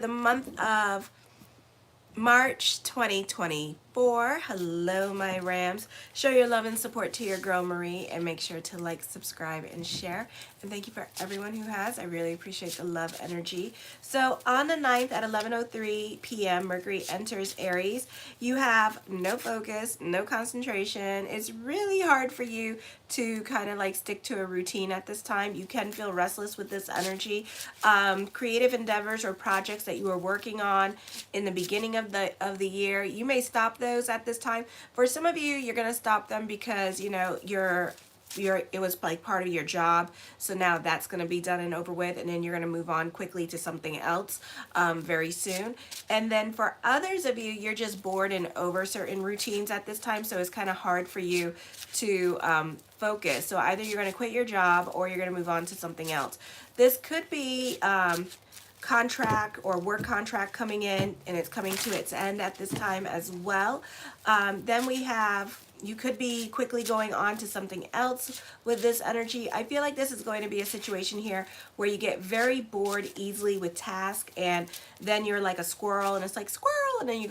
The month of March 2024. Hello, my Rams. Show your love and support to your girl Marie and make sure to like, subscribe, and share. And thank you for everyone who has. I really appreciate the love energy. So, on the 9th at 11:03 p.m., Mercury enters Aries. You have no focus, no concentration. It's really hard for you to kind of like stick to a routine at this time. You can feel restless with this energy. Creative endeavors or projects that you were working on in the beginning of the year, you may stop those at this time. For some of you, you're gonna stop them because it was like part of your job, so now that's going to be done and over with, and then you're going to move on quickly to something else very soon. And then for others of you, you're just bored and over certain routines at this time, so it's kind of hard for you to focus. So either you're going to quit your job or you're going to move on to something else. This could be contract or work contract coming in, and it's coming to its end at this time as well. Then we have, you could be quickly going on to something else with this energy. I feel like this is going to be a situation here where you get very bored easily with tasks, and then you're like a squirrel and it's like squirrel, and then you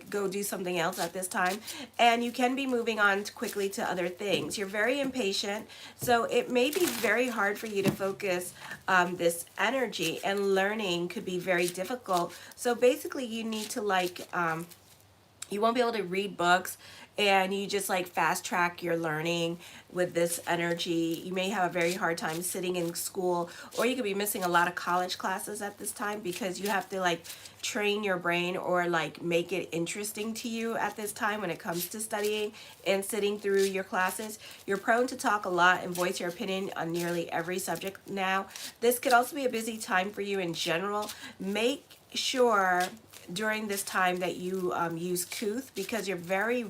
go do something else at this time, and you can be moving on quickly to other things. You're very impatient, so it may be very hard for you to focus this energy, and learning could be very difficult. So basically you need to you won't be able to read books, and you just like fast track your learning with this energy. You may have a very hard time sitting in school, or you could be missing a lot of college classes at this time because you have to like train your brain or like make it interesting to you at this time when it comes to studying and sitting through your classes. You're prone to talk a lot and voice your opinion on nearly every subject now. This could also be a busy time for you in general. Make sure during this time that you use couth, because you're very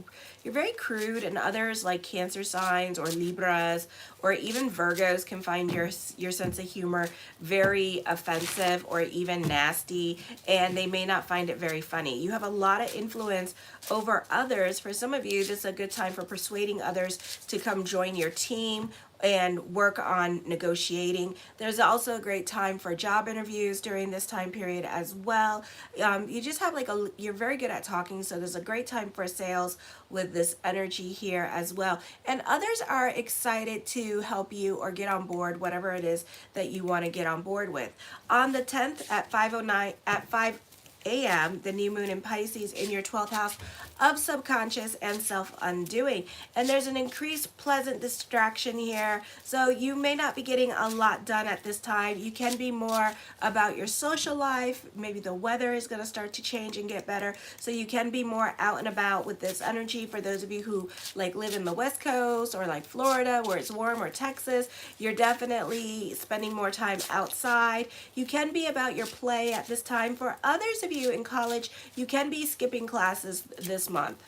crude, and others like Cancer signs or Libras or even Virgos can find your sense of humor very offensive or even nasty, and they may not find it very funny. You have a lot of influence over others. For some of you, this is a good time for persuading others to come join your team and work on negotiating. There's also a great time for job interviews during this time period as well. You just have you're very good at talking, so there's a great time for sales with this energy here as well. And others are excited to help you or get on board whatever it is that you want to get on board with. On the 10th at 5 a.m., the new moon in Pisces in your 12th house of subconscious and self-undoing. And there's an increased pleasant distraction here. So you may not be getting a lot done at this time. You can be more about your social life. Maybe the weather is going to start to change and get better. So you can be more out and about with this energy. For those of you who like live in the West Coast or like Florida where it's warm, or Texas, you're definitely spending more time outside. You can be about your play at this time. For others of you in college, you can be skipping classes this month.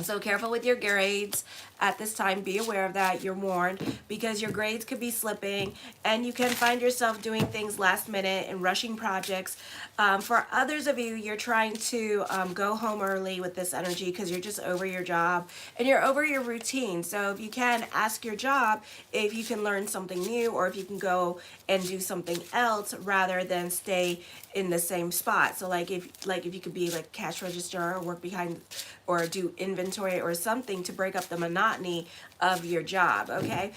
So careful with your grades at this time. Be aware of that. You're warned, because your grades could be slipping, and you can find yourself doing things last minute and rushing projects. For others of you, you're trying to go home early with this energy because you're just over your job and you're over your routine. So if you can, ask your job if you can learn something new, or if you can go and do something else rather than stay in the same spot. So if you could be like cash register or work behind or do inventory or something to break up the monotony of your job, okay?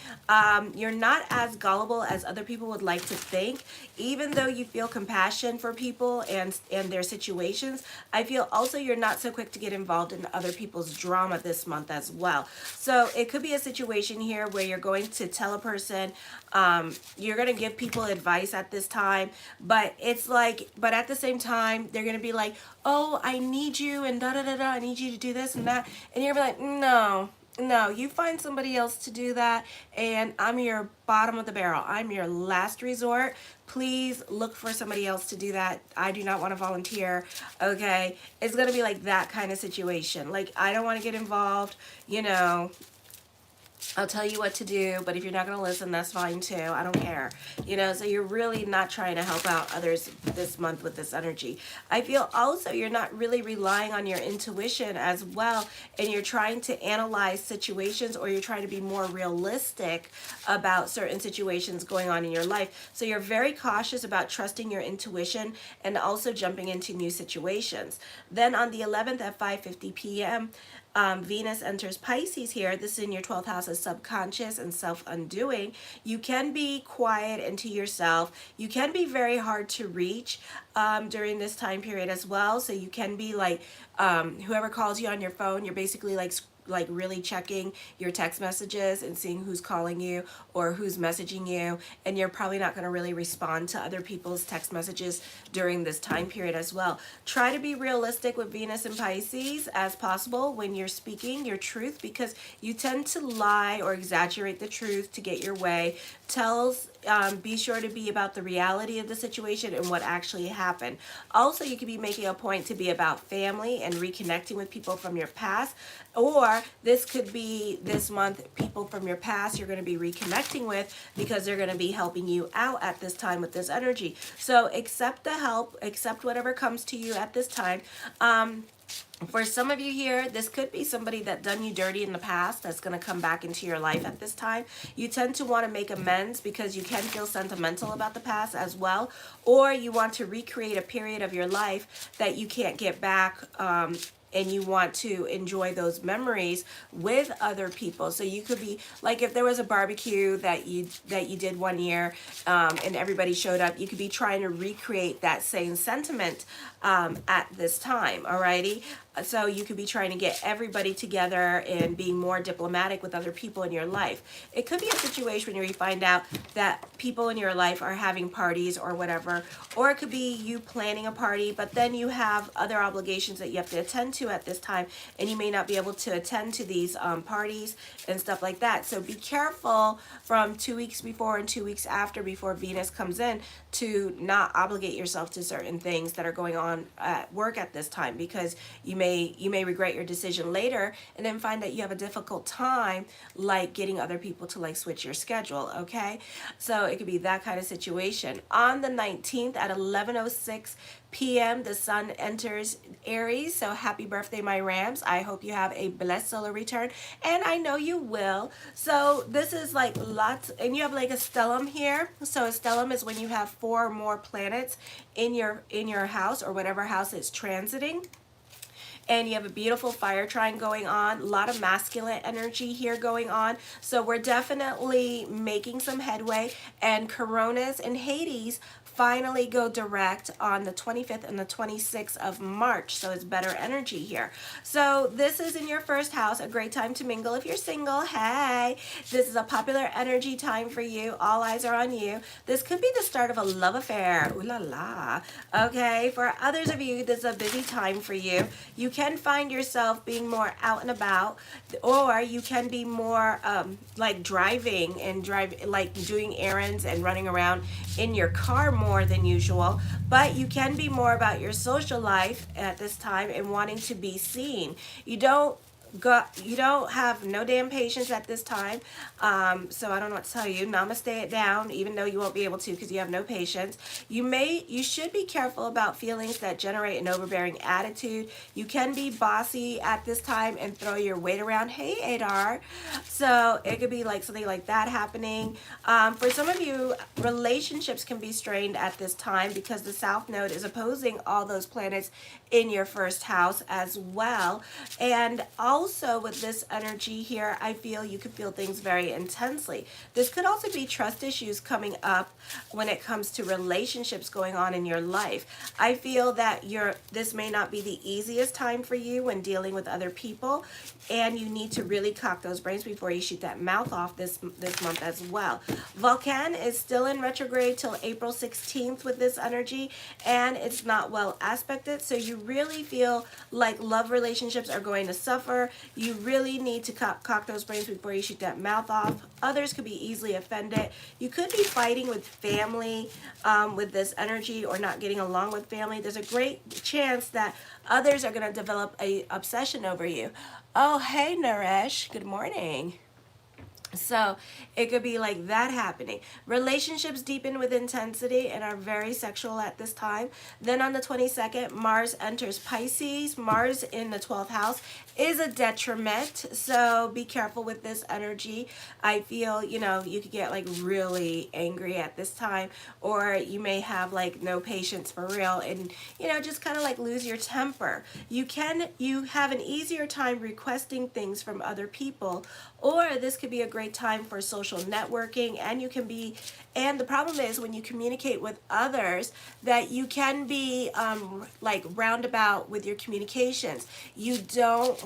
You're not as gullible as other people would like to think. Even though you feel compassion for people and their situations, I feel also you're not so quick to get involved in other people's drama this month as well. So it could be a situation here where you're going to tell a person, you're going to give people advice at this time, but at the same time, they're going to be like, oh, I need you, and da-da-da-da, I need you to do this and that, and you're going to be like, no, you find somebody else to do that, and I'm your bottom of the barrel. I'm your last resort. Please look for somebody else to do that. I do not want to volunteer, okay? It's going to be like that kind of situation. Like, I don't want to get involved, I'll tell you what to do, but if you're not going to listen, that's fine too. I don't care. You know, so you're really not trying to help out others this month with this energy. I feel also you're not really relying on your intuition as well, and you're trying to analyze situations, or you're trying to be more realistic about certain situations going on in your life. So you're very cautious about trusting your intuition and also jumping into new situations. Then on the 11th at 5:50 p.m., Venus enters Pisces here. This is in your 12th house of subconscious and self-undoing. You can be quiet and to yourself. You can be very hard to reach during this time period as well. So you can be like, whoever calls you on your phone, you're basically like really checking your text messages and seeing who's calling you or who's messaging you, and you're probably not going to really respond to other people's text messages during this time period as well. Try to be realistic with Venus and Pisces as possible when you're speaking your truth, because you tend to lie or exaggerate the truth to get your way. Be sure to be about the reality of the situation and what actually happened. Also, you could be making a point to be about family and reconnecting with people from your past, or this could be this month people from your past you're going to be reconnecting with because they're going to be helping you out at this time with this energy. So accept the help, accept whatever comes to you at this time. For some of you here, this could be somebody that done you dirty in the past that's going to come back into your life at this time. You tend to want to make amends because you can feel sentimental about the past as well, or you want to recreate a period of your life that you can't get back, and you want to enjoy those memories with other people. So you could be like, if there was a barbecue that you did one year, and everybody showed up, you could be trying to recreate that same sentiment at this time. Alrighty. So you could be trying to get everybody together and being more diplomatic with other people in your life. It could be a situation where you find out that people in your life are having parties or whatever, or it could be you planning a party, but then you have other obligations that you have to attend to at this time, and you may not be able to attend to these parties and stuff like that. So be careful from 2 weeks before and 2 weeks after, before Venus comes in, to not obligate yourself to certain things that are going on at work at this time, because you may regret your decision later and then find that you have a difficult time like getting other people to like switch your schedule. Okay, so it could be that kind of situation. On the 19th at 11:06 p.m. the sun enters Aries. So happy birthday, my Rams. I hope you have a blessed solar return, and I know you will. So this is like lots, and you have like a stellium here. So a stellium is when you have 4 or more planets in your house, or whatever house it's transiting. And you have a beautiful fire trine going on, a lot of masculine energy here going on. So we're definitely making some headway, and Coronas and Hades finally go direct on the 25th and the 26th of March. So it's better energy here. So this is in your first house, a great time to mingle if you're single. Hey, this is a popular energy time for you. All eyes are on you. This could be the start of a love affair. Ooh la la. Okay, for others of you, this is a busy time for you. You can find yourself being more out and about, or you can be more like driving, like doing errands and running around in your car more than usual. But you can be more about your social life at this time and wanting to be seen. You don't have no damn patience at this time. So I don't know what to tell you. Namaste it down, even though you won't be able to because you have no patience. You should be careful about feelings that generate an overbearing attitude. You can be bossy at this time and throw your weight around. Hey, Adar. So it could be like something like that happening. For some of you, relationships can be strained at this time because the South Node is opposing all those planets in your first house as well. And also with this energy here, I feel you could feel things very intensely. This could also be trust issues coming up when it comes to relationships going on in your life. I feel that this may not be the easiest time for you when dealing with other people, and you need to really cock those brains before you shoot that mouth off this month as well. Vulcan is still in retrograde till April 16th with this energy, and it's not well aspected, so you really feel like love relationships are going to suffer. You really need to cock those brains before you shoot that mouth off. Others could be easily offended. You could be fighting with family with this energy, or not getting along with family. There's a great chance that others are going to develop a obsession over you. Oh, hey, Naresh. Good morning. So it could be like that happening. Relationships deepen with intensity and are very sexual at this time. Then on the 22nd, Mars enters Pisces. Mars in the 12th house is a detriment. So be careful with this energy. I feel, you could get like really angry at this time, or you may have like no patience for real and, just kind of like lose your temper. You have an easier time requesting things from other people, or this could be a great time for social networking, and the problem is when you communicate with others that you can be like roundabout with your communications. You don't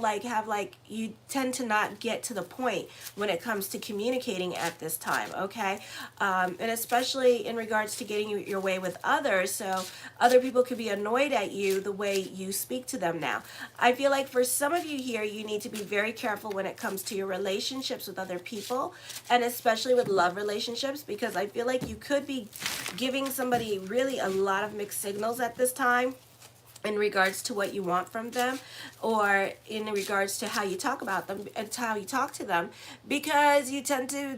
you tend to not get to the point when it comes to communicating at this time, okay? And especially in regards to getting your way with others, so other people could be annoyed at you the way you speak to them now. I feel like for some of you here, you need to be very careful when it comes to your relationships with other people, and especially with love relationships, because I feel like you could be giving somebody really a lot of mixed signals at this time in regards to what you want from them, or in regards to how you talk about them and how you talk to them, because you tend to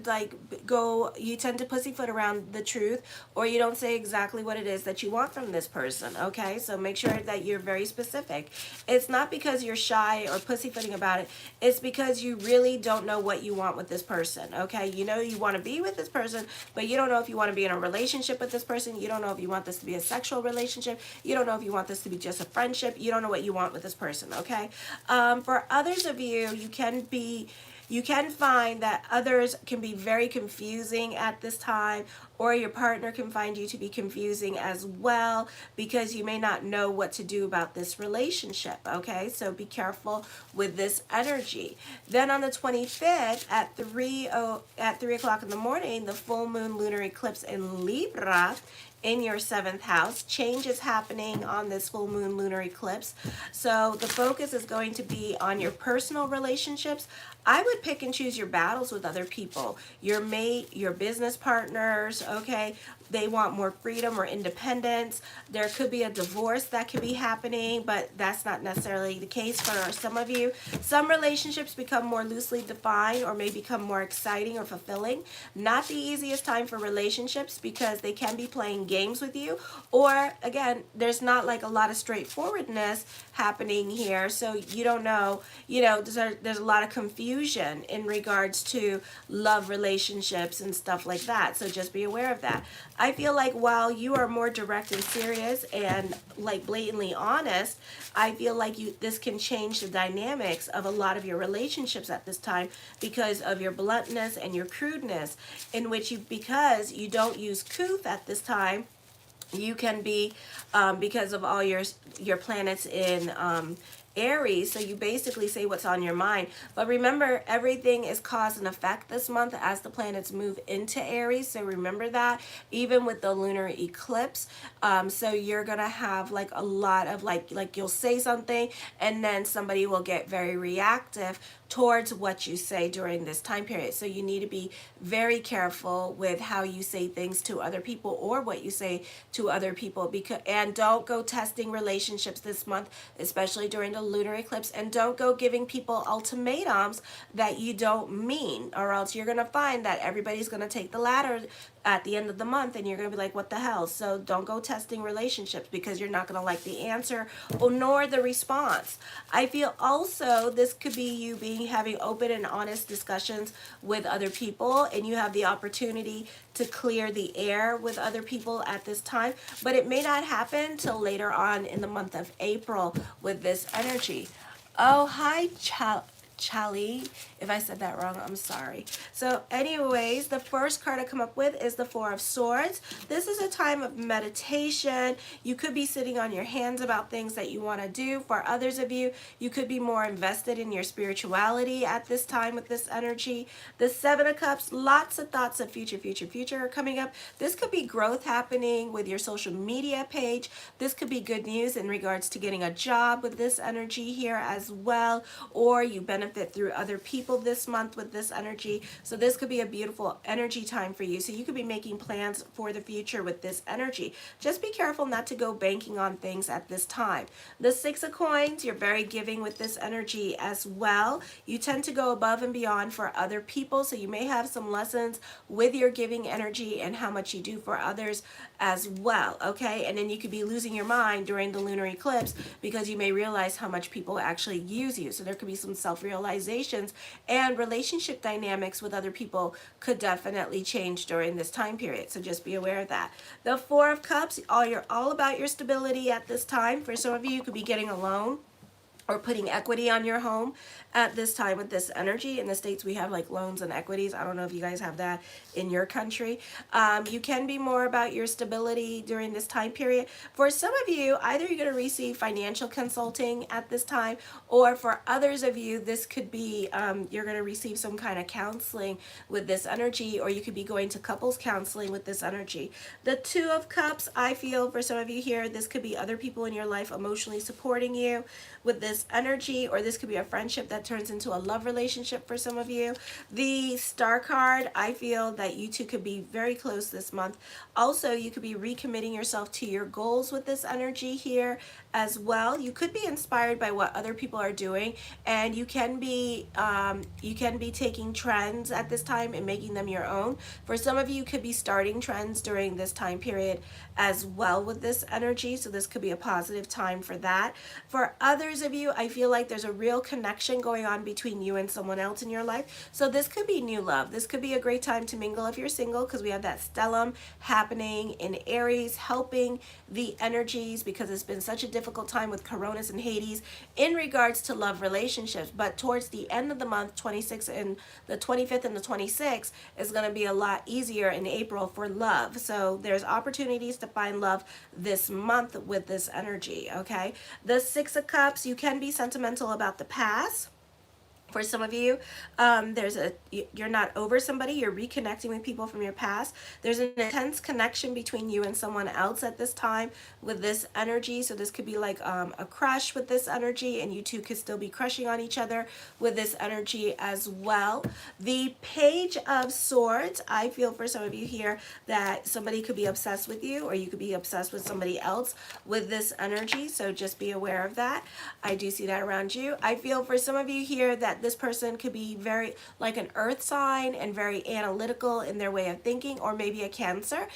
pussyfoot around the truth, or you don't say exactly what it is that you want from this person, okay? So make sure that you're very specific. It's not because you're shy or pussyfooting about it, it's because you really don't know what you want with this person, okay? You know you want to be with this person, but you don't know if you want to be in a relationship with this person. You don't know if you want this to be a sexual relationship. You don't know if you want this to be just a friendship. You don't know what you want with this person, okay? For others of you, you can find that others can be very confusing at this time, or your partner can find you to be confusing as well, because you may not know what to do about this relationship, okay? So be careful with this energy. Then on the 25th at 3 o'clock in the morning, the full moon lunar eclipse in Libra in your 7th house. Change is happening on this full moon lunar eclipse. So the focus is going to be on your personal relationships. I would pick and choose your battles with other people, your mate, your business partners, okay? They want more freedom or independence. There could be a divorce that could be happening, but that's not necessarily the case for some of you. Some relationships become more loosely defined or may become more exciting or fulfilling. Not the easiest time for relationships, because they can be playing games with you, or again, there's not like a lot of straightforwardness happening here, so you don't know, there's a lot of confusion in regards to love relationships and stuff like that, so just be aware of that. I feel like while you are more direct and serious and like blatantly honest, I feel like this can change the dynamics of a lot of your relationships at this time, because of your bluntness and your crudeness, in which because you don't use couth at this time, you can be, because of all your planets in Aries, so you basically say what's on your mind. But remember, everything is cause and effect this month as the planets move into Aries, so remember that, even with the lunar eclipse. So you're gonna have like a lot of like you'll say something and then somebody will get very reactive towards what you say during this time period. So you need to be very careful with how you say things to other people, or what you say to other people, and don't go testing relationships this month, especially during the lunar eclipse, and don't go giving people ultimatums that you don't mean, or else you're going to find that everybody's going to take the latter at the end of the month, and you're going to be like, what the hell? So don't go testing relationships, because you're not going to like the answer or nor the response. I feel also this could be you having open and honest discussions with other people, and you have the opportunity to clear the air with other people at this time, but it may not happen till later on in the month of April with this energy. Oh, hi, Chali. If I said that wrong, I'm sorry. So anyways, the first card I come up with is the Four of Swords. This is a time of meditation. You could be sitting on your hands about things that you want to do. For others of you, you could be more invested in your spirituality at this time with this energy. The Seven of Cups, lots of thoughts of future are coming up. This could be growth happening with your social media page. This could be good news in regards to getting a job with this energy here as well, or you benefit benefit through other people this month with this energy. So this could be a beautiful energy time for you. So you could be making plans for the future with this energy. Just be careful not to go banking on things at this time. The Six of Coins, you're very giving with this energy as well. You tend to go above and beyond for other people, so you may have some lessons with your giving energy and how much you do for others as well, okay? And then you could be losing your mind during the lunar eclipse because you may realize how much people actually use you. So there could be some self-realizations, and relationship dynamics with other people could definitely change during this time period. So just be aware of that. The Four of Cups, you're all about your stability at this time. For some of you, you could be getting a loan or putting equity on your home at this time with this energy. In the States, we have like loans and equities. I don't know if you guys have that in your country. You can be more about your stability during this time period. For some of you, either you're going to receive financial consulting at this time, or for others of you, this could be you're going to receive some kind of counseling with this energy, or you could be going to couples counseling with this energy. The Two of Cups, I feel for some of you here, this could be other people in your life emotionally supporting you with this energy, or this could be a friendship that turns into a love relationship for some of you. The Star card, I feel that you two could be very close this month. Also, you could be recommitting yourself to your goals with this energy here as well. You could be inspired by what other people are doing, and you can be taking trends at this time and making them your own. For some of you, you could be starting trends during this time period as well with this energy, so this could be a positive time for that. For others of you, I feel like there's a real connection going on between you and someone else in your life, so this could be new love. This could be a great time to mingle if you're single, because we have that stellium happening in Aries, helping the energies, because it's been such a difficult time with Coronas and Hades in regards to love relationships. But towards the end of the month, 26th and the 25th and the 26th, is going to be a lot easier in April for love. So there's opportunities to find love this month with this energy, okay? The Six of Cups, you can be sentimental about the past. For some of you, you're not over somebody, you're reconnecting with people from your past. There's an intense connection between you and someone else at this time with this energy. So this could be like a crush with this energy, and you two could still be crushing on each other with this energy as well. The Page of Swords, I feel for some of you here that somebody could be obsessed with you, or you could be obsessed with somebody else with this energy. So just be aware of that. I do see that around you. I feel for some of you here that this person could be very like an earth sign and very analytical in their way of thinking, or maybe a Cancer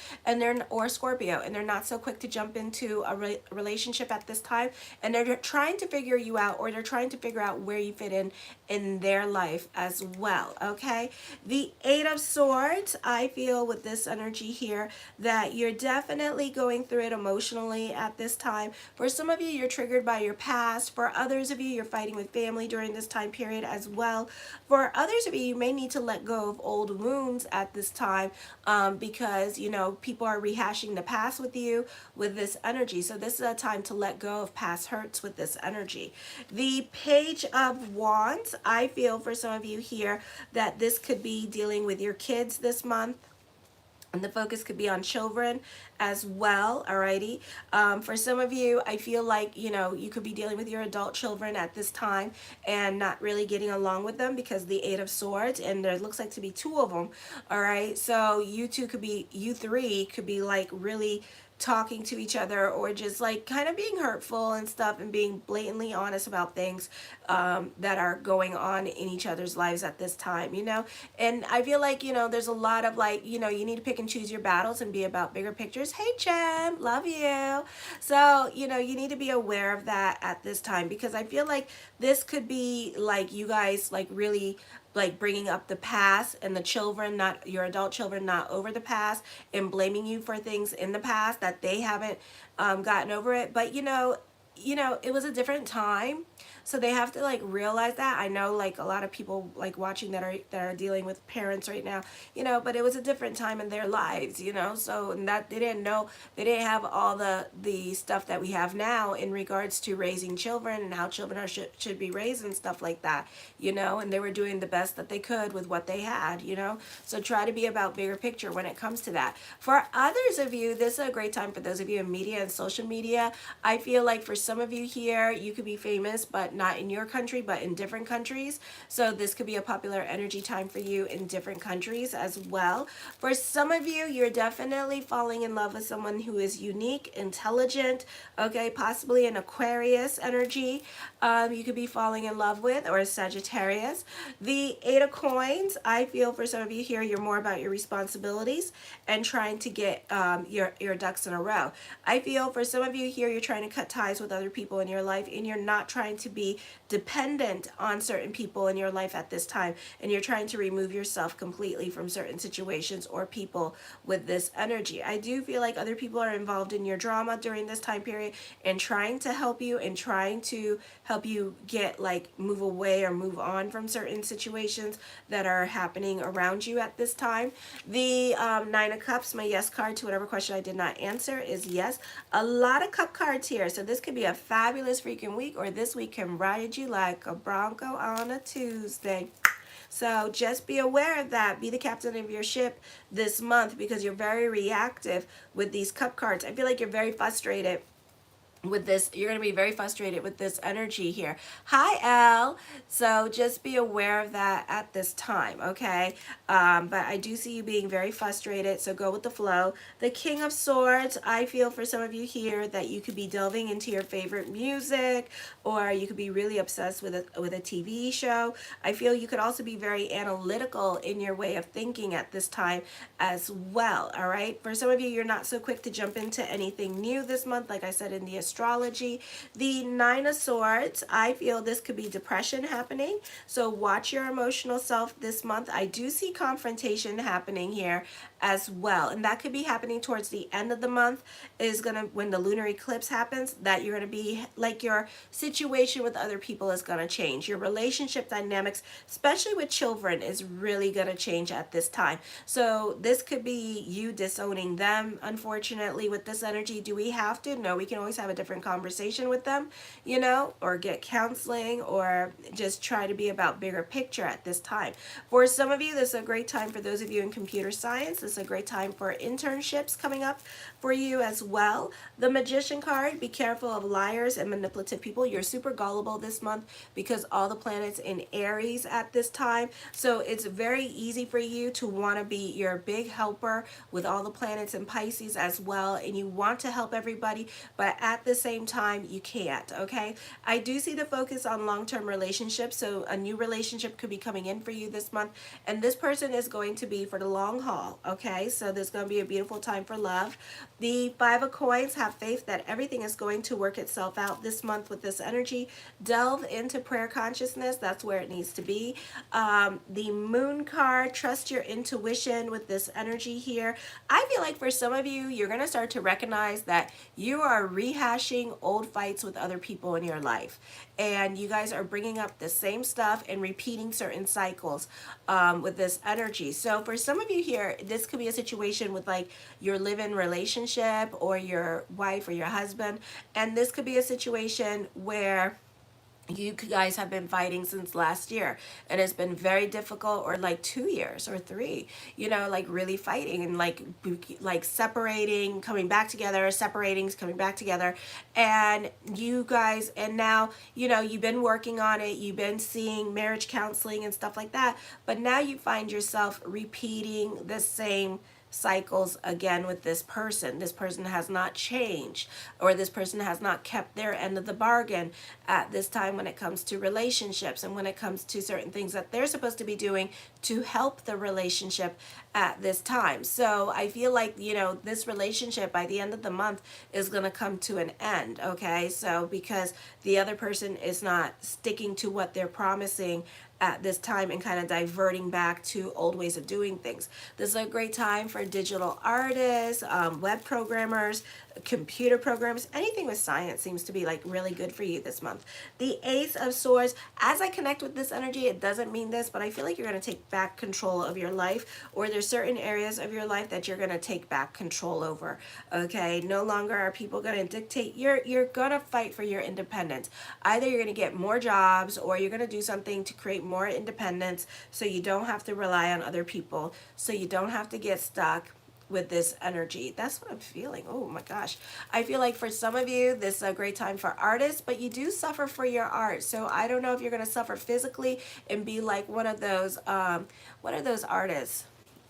or Scorpio, and they're not so quick to jump into a relationship at this time, and they're trying to figure you out, or they're trying to figure out where you fit in their life as well, okay? The Eight of Swords, I feel with this energy here that you're definitely going through it emotionally at this time. For some of you, you're triggered by your past. For others of you, you're fighting with family during this time period as well. For others of you, you may need to let go of old wounds at this time because, you know, people are rehashing the past with you with this energy. So this is a time to let go of past hurts with this energy. The Page of Wands, I feel for some of you here that this could be dealing with your kids this month. And the focus could be on children as well, alrighty? For some of you, I feel like, you know, you could be dealing with your adult children at this time and not really getting along with them because the Eight of Swords, and there looks like to be two of them, alright? So you three could be like really talking to each other, or just like kind of being hurtful and stuff, and being blatantly honest about things that are going on in each other's lives at this time, you know? And I feel like, you know, there's a lot of like, you know, you need to pick and choose your battles and be about bigger pictures. Hey, Jem, love you. So, you know, you need to be aware of that at this time, because I feel like this could be like you guys like really like bringing up the past, and the children, not your adult children, not over the past, and blaming you for things in the past that they haven't gotten over it. But you know, it was a different time, so they have to like realize that. I know like a lot of people like watching that are dealing with parents right now, you know, but it was a different time in their lives, you know. So, and that they didn't have all the stuff that we have now in regards to raising children and how children should be raised and stuff like that, you know. And they were doing the best that they could with what they had, you know. So try to be about bigger picture when it comes to that. For others of you, this is a great time for those of you in media and social media. I feel like for some of you here, you could be famous, but not in your country, but in different countries. So this could be a popular energy time for you in different countries as well. For some of you, you're definitely falling in love with someone who is unique, intelligent, okay, possibly an Aquarius energy you could be falling in love with, or a Sagittarius. The Eight of Coins, I feel for some of you here, you're more about your responsibilities and trying to get your ducks in a row. I feel for some of you here, you're trying to cut ties with other people in your life, and you're not trying to be dependent on certain people in your life at this time, and you're trying to remove yourself completely from certain situations or people with this energy. I do feel like other people are involved in your drama during this time period and trying to help you and trying to help you get move away or move on from certain situations that are happening around you at this time. The Nine of Cups, my yes card to whatever question I did not answer is yes. A lot of cup cards here, so this could be a fabulous freaking week, or this week can ride you like a Bronco on a Tuesday. So just be aware of that. Be the captain of your ship this month, because you're very reactive with these cup cards. I feel like you're very frustrated with this. You're going to be very frustrated with this energy here. Hi, Al. So just be aware of that at this time, okay? But I do see you being very frustrated, so go with the flow. The King of Swords, I feel for some of you here that you could be delving into your favorite music, or you could be really obsessed with a TV show. I feel you could also be very analytical in your way of thinking at this time as well, all right? For some of you, you're not so quick to jump into anything new this month, like I said in the astrology. The Nine of Swords, I feel this could be depression happening, so watch your emotional self this month. I do see confrontation happening here as well, and that could be happening towards the end of the month, is gonna, when the lunar eclipse happens, that you're gonna be like, your situation with other people is gonna change. Your relationship dynamics, especially with children, is really gonna change at this time. So this could be you disowning them, unfortunately, with this energy. Do we have to? No, we can always have a different conversation with them, you know, or get counseling, or just try to be about bigger picture at this time. For some of you, this is a great time. For those of you in computer science, this is a great time for internships coming up for you as well. The Magician card, be careful of liars and manipulative people. You're super gullible this month because all the planets in Aries at this time. So it's very easy for you to want to be your big helper with all the planets in Pisces as well, and you want to help everybody, but at the same time you can't, okay? I do see the focus on long-term relationships, so a new relationship could be coming in for you this month, and this person is going to be for the long haul, okay? So there's going to be a beautiful time for love. The Five of Coins, have faith that everything is going to work itself out this month with this energy. Delve into prayer consciousness, that's where it needs to be. The Moon card, trust your intuition with this energy here. I feel like for some of you, you're going to start to recognize that you are rehashing old fights with other people in your life, and you guys are bringing up the same stuff and repeating certain cycles with this energy. So for some of you here, this could be a situation with like your live-in relationship or your wife or your husband, and this could be a situation where you guys have been fighting since last year, and it's been very difficult, or like 2 years or 3, you know, like really fighting and like separating, coming back together, separating, coming back together, and you guys, and now, you know, you've been working on it, you've been seeing marriage counseling and stuff like that, but now you find yourself repeating the same cycles again with this person. This person has not changed, or this person has not kept their end of the bargain at this time when it comes to relationships and when it comes to certain things that they're supposed to be doing to help the relationship at this time. So I feel like, you know, this relationship by the end of the month is going to come to an end, okay? So because the other person is not sticking to what they're promising at this time and kind of diverting back to old ways of doing things. This is a great time for digital artists, web programmers, computer programs, anything with science seems to be like really good for you this month. The Ace of Swords, as I connect with this energy, it doesn't mean this, but I feel like you're going to take back control of your life, or there's certain areas of your life that you're going to take back control over, okay? No longer are people going to dictate. You're going to fight for your independence. Either you're going to get more jobs, or you're going to do something to create more independence so you don't have to rely on other people, so you don't have to get stuck with this energy. That's what I'm feeling. Oh my gosh. I feel like for some of you, this is a great time for artists, but you do suffer for your art. So I don't know if you're going to suffer physically and be like one of those, what are those artists?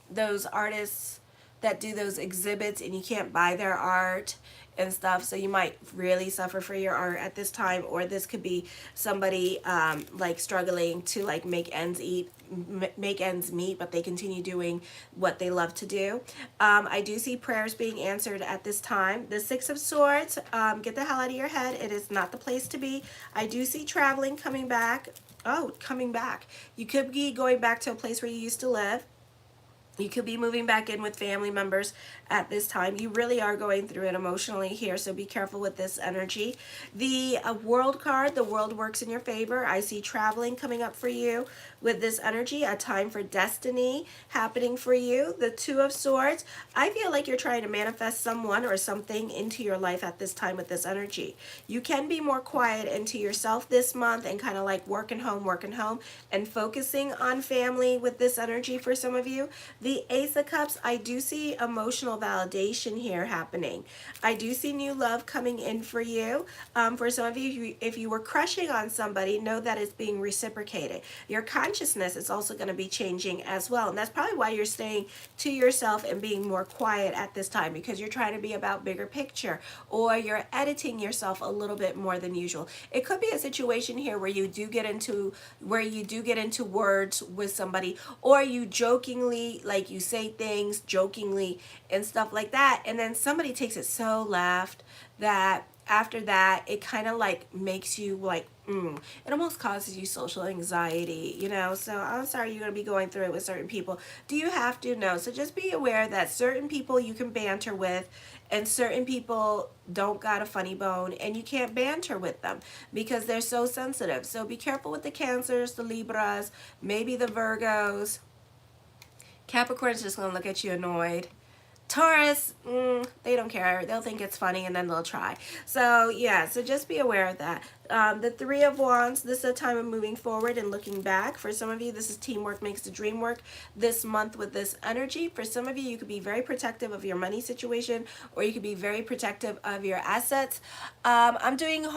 Those artists that do those exhibits and you can't buy their art and stuff, so you might really suffer for your art at this time. Or this could be somebody like struggling to like make ends meet, but they continue doing what they love to do. I do see prayers being answered at this time. The Six of Swords, get the hell out of your head. It is not the place to be. I do see traveling coming back. Oh, coming back. You could be going back to a place where you used to live. You could be moving back in with family members at this time. You really are going through it emotionally here, so be careful with this energy. The World card, the world works in your favor. I see traveling coming up for you with this energy, a time for destiny happening for you. The Two of Swords, I feel like you're trying to manifest someone or something into your life at this time with this energy. You can be more quiet into yourself this month and kind of like working home, and focusing on family with this energy for some of you. The Ace of Cups, I do see emotional validation here happening. I do see new love coming in for you. For some of you, if you were crushing on somebody, know that it's being reciprocated. Your consciousness is also going to be changing as well. And that's probably why you're staying to yourself and being more quiet at this time, because you're trying to be about bigger picture, or you're editing yourself a little bit more than usual. It could be a situation here where you do get into words with somebody, or you jokingly, like you say things jokingly and stuff like that, and then somebody takes it so left that after that it kind of like makes you like it almost causes you social anxiety, you know. So I'm sorry you're going to be going through it with certain people. Do you have to? No. So just be aware that certain people you can banter with and certain people don't got a funny bone and you can't banter with them because they're so sensitive. So be careful with the Cancers, the Libras, maybe the Virgos. Capricorn's just going to look at you annoyed. Taurus, they don't care. They'll think it's funny and then they'll try. So yeah, so just be aware of that. The Three of Wands, this is a time of moving forward and looking back. For some of you, this is teamwork makes the dream work this month with this energy. For some of you, you could be very protective of your money situation, or you could be very protective of your assets. I'm doing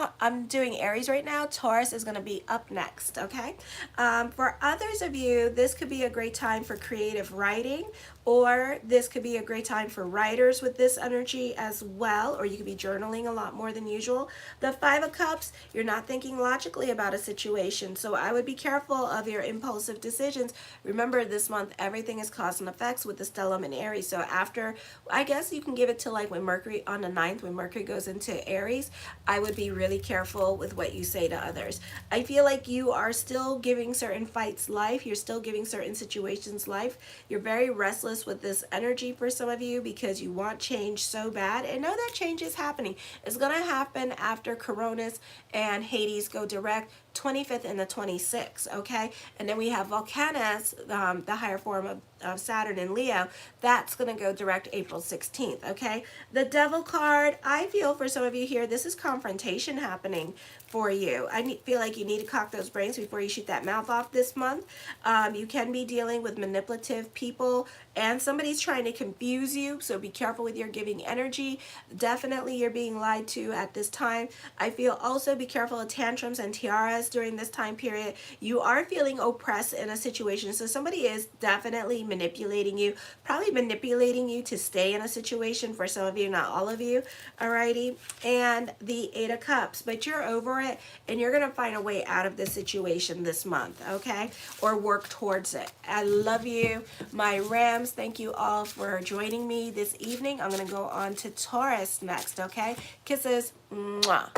Aries right now. Taurus is going to be up next, okay? For others of you, this could be a great time for creative writing, or this could be a great time for writers with this energy as well, or you could be journaling a lot more than usual. The Five of Cups, you're not thinking logically about a situation, so I would be careful of your impulsive decisions. Remember, this month everything is cause and effects with the stellium in Aries. So after, I guess you can give it to like when Mercury on the 9th, when Mercury goes into Aries, I would be really careful with what you say to others. I feel like you are still giving certain fights life. You're still giving certain situations life. You're very restless with this energy for some of you because you want change so bad, and know that change is happening. It's going to happen after Coronas and Hades go direct, 25th and the 26th, okay? And then we have Volcanus, the higher form of Saturn in Leo, that's going to go direct April 16th, okay? The Devil card, I feel for some of you here, this is confrontation happening for you. I feel like you need to cock those brains before you shoot that mouth off this month. You can be dealing with manipulative people, and somebody's trying to confuse you, so be careful with your giving energy. Definitely you're being lied to at this time. I feel also be careful of tantrums and tiaras during this time period. You are feeling oppressed in a situation, so somebody is definitely manipulating you, probably manipulating you to stay in a situation for some of you, not all of you, alrighty? And the Eight of Cups, but you're over it and you're going to find a way out of this situation this month, okay? Or work towards it. I love you, my Rams. Thank you all for joining me this evening. I'm going to go on to Taurus next, okay? Kisses. Mwah.